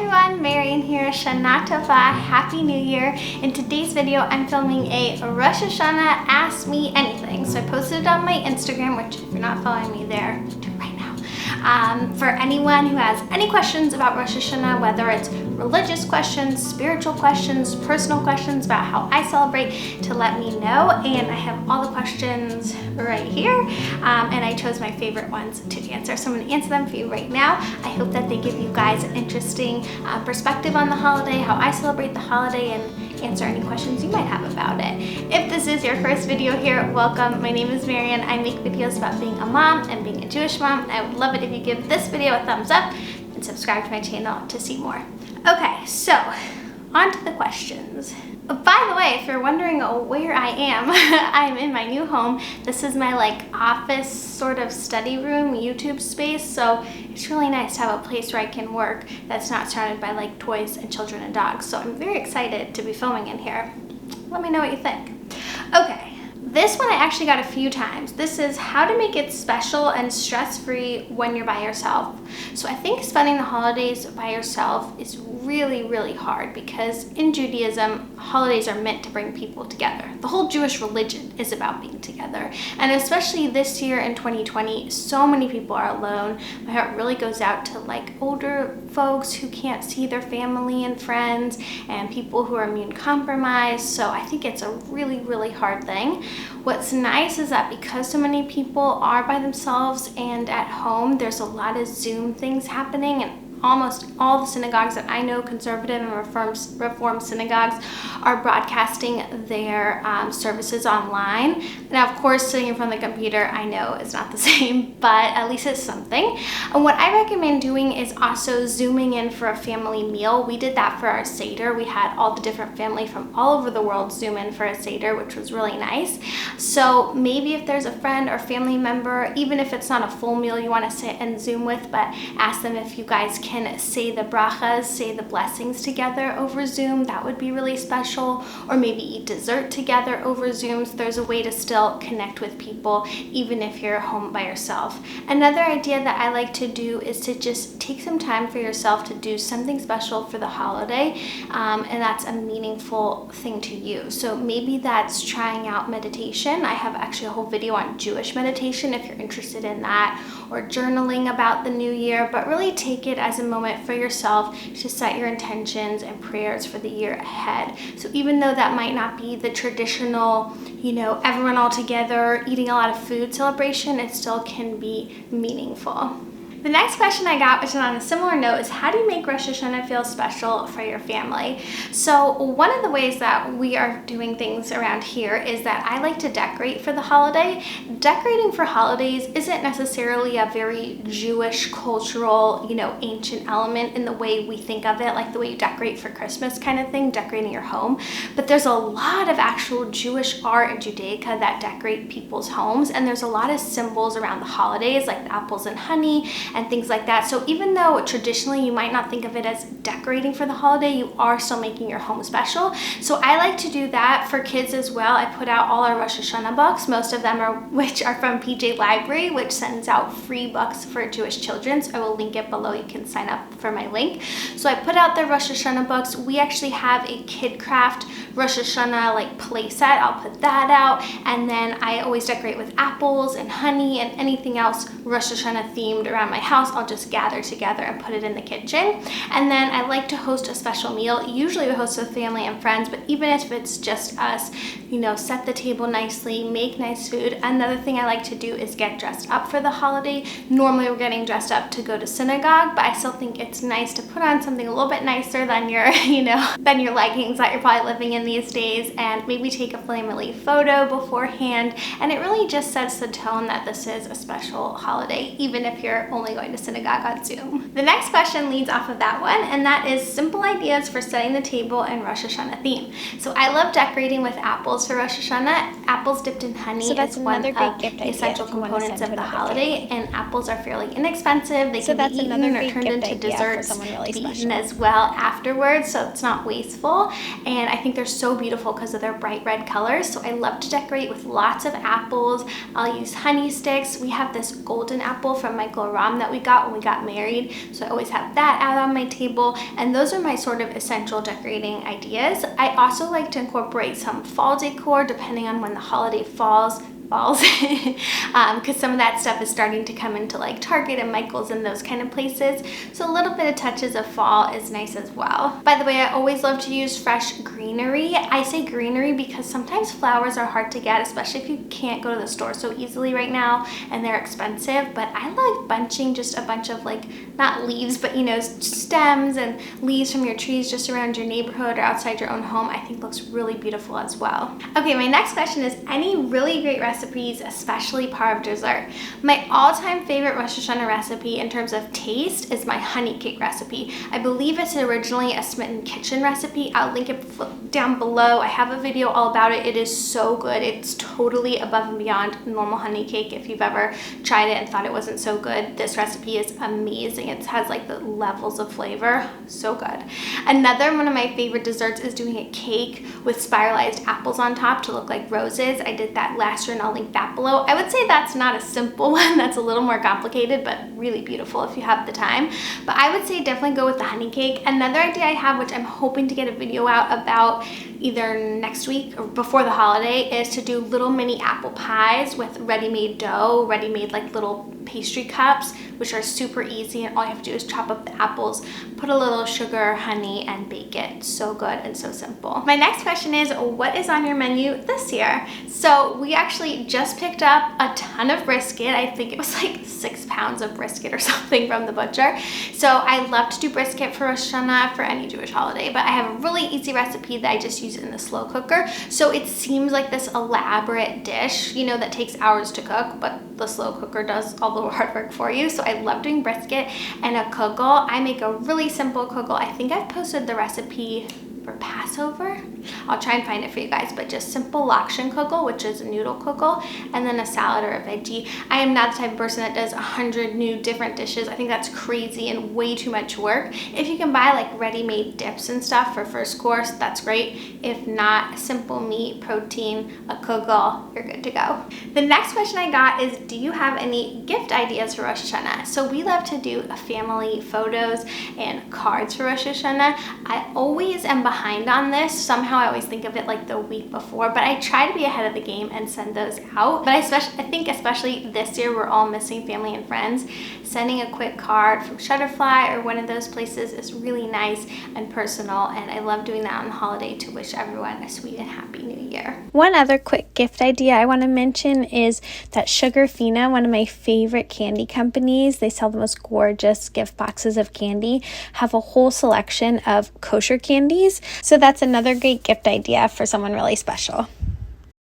everyone, Erin here. Shana Tova, Happy New Year. In today's video, I'm filming a Rosh Hashanah Ask Me Anything. So I posted it on my Instagram, which if you're not following me there, do it right now. For anyone who has any questions about Rosh Hashanah, whether it's religious questions, spiritual questions, personal questions about how I celebrate, to let me know. And I have all the questions right here, and I chose my favorite ones to answer. So I'm going to answer them for you right now. I hope that they give you guys an interesting perspective on the holiday, how I celebrate the holiday, and answer any questions you might have about it. If this is your first video here, welcome. My name is Marian. I make videos about being a mom and being a Jewish mom. I would love it if you give this video a thumbs up and subscribe to my channel to see more. Okay, so on to the questions. By the way, if you're wondering where I am, I'm in my new home. This is my office sort of study room, YouTube space. So it's really nice to have a place where I can work that's not surrounded by toys and children and dogs. So I'm very excited to be filming in here. Let me know what you think. Okay. This one I actually got a few times. This is how to make it special and stress-free when you're by yourself. So I think spending the holidays by yourself is really, really hard because in Judaism, holidays are meant to bring people together. The whole Jewish religion is about being together. And especially this year in 2020, so many people are alone. My heart really goes out to older folks who can't see their family and friends and people who are immune compromised. So I think it's a really, really hard thing. What's nice is that because so many people are by themselves and at home, there's a lot of Zoom things happening, and almost all the synagogues that I know, conservative and reform synagogues, are broadcasting their services online. Now, of course, sitting in front of the computer, I know is not the same, but at least it's something. And what I recommend doing is also Zooming in for a family meal. We did that for our Seder. We had all the different family from all over the world Zoom in for a Seder, which was really nice. So maybe if there's a friend or family member, even if it's not a full meal you want to sit and Zoom with, but ask them if you guys can say the brachas, say the blessings together over Zoom. That would be really special. Or maybe eat dessert together over Zoom. So there's a way to still connect with people even if you're home by yourself. Another idea that I like to do is to just take some time for yourself to do something special for the holiday, and that's a meaningful thing to you. So maybe that's trying out meditation. I have actually a whole video on Jewish meditation if you're interested in that, or journaling about the new year, but really take it as a moment for yourself to set your intentions and prayers for the year ahead. So even though that might not be the traditional, everyone all together eating a lot of food celebration, it still can be meaningful. The next question I got, which is on a similar note, is how do you make Rosh Hashanah feel special for your family? So one of the ways that we are doing things around here is that I like to decorate for the holiday. Decorating for holidays isn't necessarily a very Jewish cultural, ancient element in the way we think of it, like the way you decorate for Christmas kind of thing, decorating your home. But there's a lot of actual Jewish art in Judaica that decorate people's homes, and there's a lot of symbols around the holidays, like the apples and honey, and things like that. So even though traditionally you might not think of it as decorating for the holiday, you are still making your home special. So I like to do that for kids as well. I put out all our Rosh Hashanah books, most of them which are from PJ Library, which sends out free books for Jewish children. So I will link it below. You can sign up for my link. So I put out the Rosh Hashanah books. We actually have a KidCraft Rosh Hashanah play set. I'll put that out. And then I always decorate with apples and honey and anything else Rosh Hashanah themed around my house. I'll just gather together and put it in the kitchen. And then I like to host a special meal. Usually we host with family and friends, but even if it's just us, set the table nicely, make nice food. Another thing I like to do is get dressed up for the holiday. Normally we're getting dressed up to go to synagogue, but I still think it's nice to put on something a little bit nicer than your, than your leggings that you're probably living in these days, and maybe take a family photo beforehand. And it really just sets the tone that this is a special holiday, even if you're only going to synagogue on Zoom. The next question leads off of that one, and that is simple ideas for setting the table and Rosh Hashanah theme. So I love decorating with apples for Rosh Hashanah. Apples dipped in honey is one of the essential components of the holiday, and apples are fairly inexpensive. They can be eaten or turned into desserts to be eaten as well afterwards, so it's not wasteful. And I think they're so beautiful because of their bright red colors. So I love to decorate with lots of apples. I'll use honey sticks. We have this golden apple from Michael Ram that we got when we got married. so I always have that out on my table, and those are my sort of essential decorating ideas. I also like to incorporate some fall decor depending on when the holiday falls, because some of that stuff is starting to come into like Target and Michael's and those kind of places, so a little bit of touches of fall is nice as well. By the way, I always love to use fresh greenery. I say greenery because sometimes flowers are hard to get, especially if you can't go to the store so easily right now and they're expensive, but I like bunching just a bunch of like, not leaves, but you know, stems and leaves from your trees just around your neighborhood or outside your own home. I think looks really beautiful as well. Okay, my next question is any really great recipes, especially part of dessert. My all-time favorite Rosh Hashanah recipe in terms of taste is my honey cake recipe. I believe it's originally a Smitten Kitchen recipe. I'll link it down below. I have a video all about it. It is so good. It's totally above and beyond normal honey cake. If you've ever tried it and thought it wasn't so good, this recipe is amazing. It has like the levels of flavor. So good. Another one of my favorite desserts is doing a cake with spiralized apples on top to look like roses. I did that last year and I'll link that below. I would say that's not a simple one. That's a little more complicated, but really beautiful if you have the time. But I would say definitely go with the honey cake. Another idea I have, which I'm hoping to get a video out about either next week or before the holiday, is to do little mini apple pies with ready-made dough, ready-made like little pastry cups, which are super easy, and all you have to do is chop up the apples, put a little sugar, honey, and bake it. So good and so simple. My next question is, what is on your menu this year? So we actually just picked up a ton of brisket. I think it was like 6 pounds of brisket or something from the butcher. So I love to do brisket for Rosh Hashanah, for any Jewish holiday, but I have a really easy recipe that I just use in the slow cooker. So it seems like this elaborate dish, you know, that takes hours to cook, but the slow cooker does all the hard work for you. So I love doing brisket and a kugel. I make a really simple kugel. I think I've posted the recipe for Passover. I'll try and find it for you guys, but just simple lakshan kugel, which is a noodle kugel, and then a salad or a veggie. I am not the type of person that does 100 new different dishes. I think that's crazy and way too much work. If you can buy like ready-made dips and stuff for first course, that's great. If not, simple meat, protein, a kugel, you're good to go. The next question I got is, do you have any gift ideas for Rosh Hashanah? So we love to do family photos and cards for Rosh Hashanah. I always am behind on this. Somehow I always think of it like the week before, but I try to be ahead of the game and send those out. But I think especially this year, we're all missing family and friends. Sending a quick card from Shutterfly or one of those places is really nice and personal, and I love doing that on the holiday to wish everyone a sweet and happy new year. One other quick gift idea I want to mention is that Sugar Fina, one of my favorite candy companies, they sell the most gorgeous gift boxes of candy, have a whole selection of kosher candies. So that's another great gift idea for someone really special.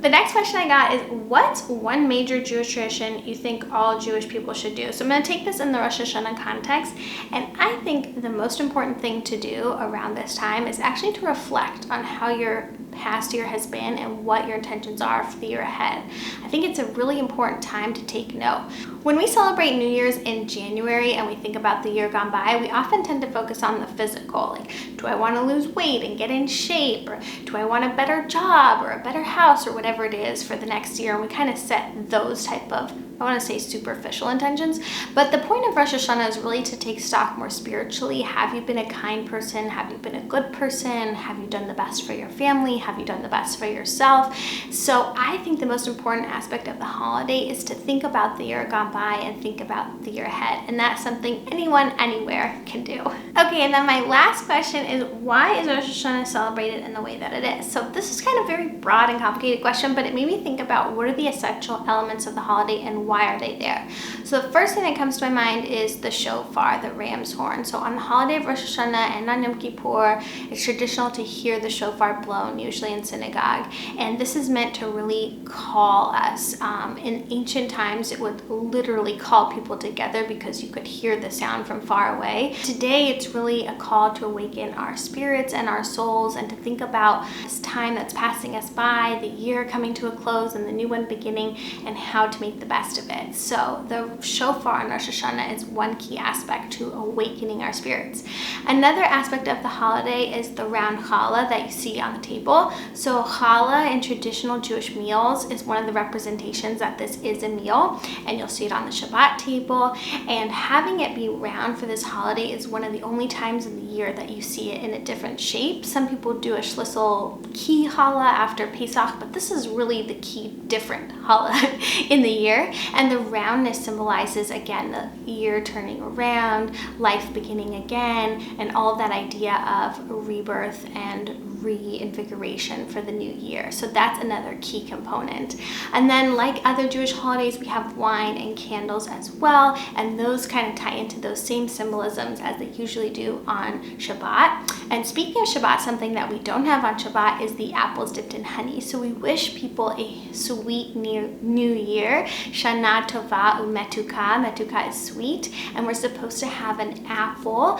The next question I got is, what's one major Jewish tradition you think all Jewish people should do? So I'm going to take this in the Rosh Hashanah context, and I think the most important thing to do around this time is actually to reflect on how your past year has been and what your intentions are for the year ahead. I think it's a really important time to take note. When we celebrate New Year's in January and we think about the year gone by, we often tend to focus on the physical, like, do I want to lose weight and get in shape, or do I want a better job or a better house or whatever it is for the next year, and we kind of set those type of, I want to say, superficial intentions. But the point of Rosh Hashanah is really to take stock more spiritually. Have you been a kind person? Have you been a good person? Have you done the best for your family? Have you done the best for yourself? So I think the most important aspect of the holiday is to think about the year gone by and think about the year ahead. And that's something anyone, anywhere can do. Okay, and then my last question is, why is Rosh Hashanah celebrated in the way that it is? So this is kind of a very broad and complicated question, but it made me think about what are the essential elements of the holiday and why are they there? So the first thing that comes to my mind is the shofar, the ram's horn. So on the holiday of Rosh Hashanah and on Yom Kippur, it's traditional to hear the shofar blown, usually in synagogue. And this is meant to really call us. In ancient times, it would literally call people together because you could hear the sound from far away. Today, it's really a call to awaken our spirits and our souls and to think about this time that's passing us by, the year coming to a close and the new one beginning, and how to make the best rest of it. So the shofar on Rosh Hashanah is one key aspect to awakening our spirits. Another aspect of the holiday is the round challah that you see on the table. So challah in traditional Jewish meals is one of the representations that this is a meal, and you'll see it on the Shabbat table. And having it be round for this holiday is one of the only times in the year that you see it in a different shape. Some people do a shlisel key challah after Pesach, but this is really the key different challah in the year. And the roundness symbolizes, again, the year turning around, life beginning again, and all of that idea of rebirth and reinvigoration for the new year. So that's another key component. And then, like other Jewish holidays, we have wine and candles as well, and those kind of tie into those same symbolisms as they usually do on Shabbat. And speaking of Shabbat, something that we don't have on Shabbat is the apples dipped in honey. So we wish people a sweet new year. Shana Tova umetuka. Metuka is sweet, and we're supposed to have an apple,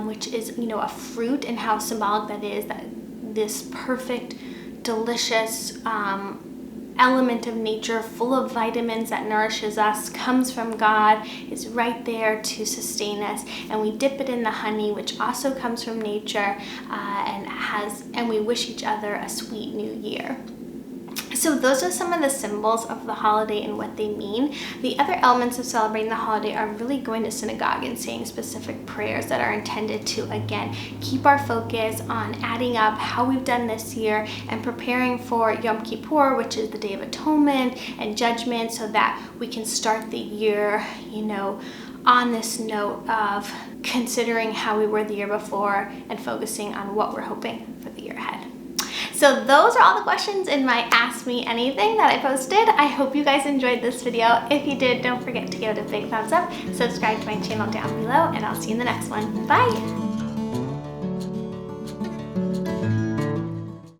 which is, you know, a fruit, and how symbolic that is, that this perfect, delicious element of nature full of vitamins that nourishes us, comes from God, is right there to sustain us. And we dip it in the honey, which also comes from nature, and we wish each other a sweet new year. So those are some of the symbols of the holiday and what they mean. The other elements of celebrating the holiday are really going to synagogue and saying specific prayers that are intended to, again, keep our focus on adding up how we've done this year and preparing for Yom Kippur, which is the Day of Atonement and Judgment, so that we can start the year, you know, on this note of considering how we were the year before and focusing on what we're hoping for the year ahead. So those are all the questions in my Ask Me Anything that I posted. I hope you guys enjoyed this video. If you did, don't forget to give it a big thumbs up, subscribe to my channel down below, and I'll see you in the next one. Bye!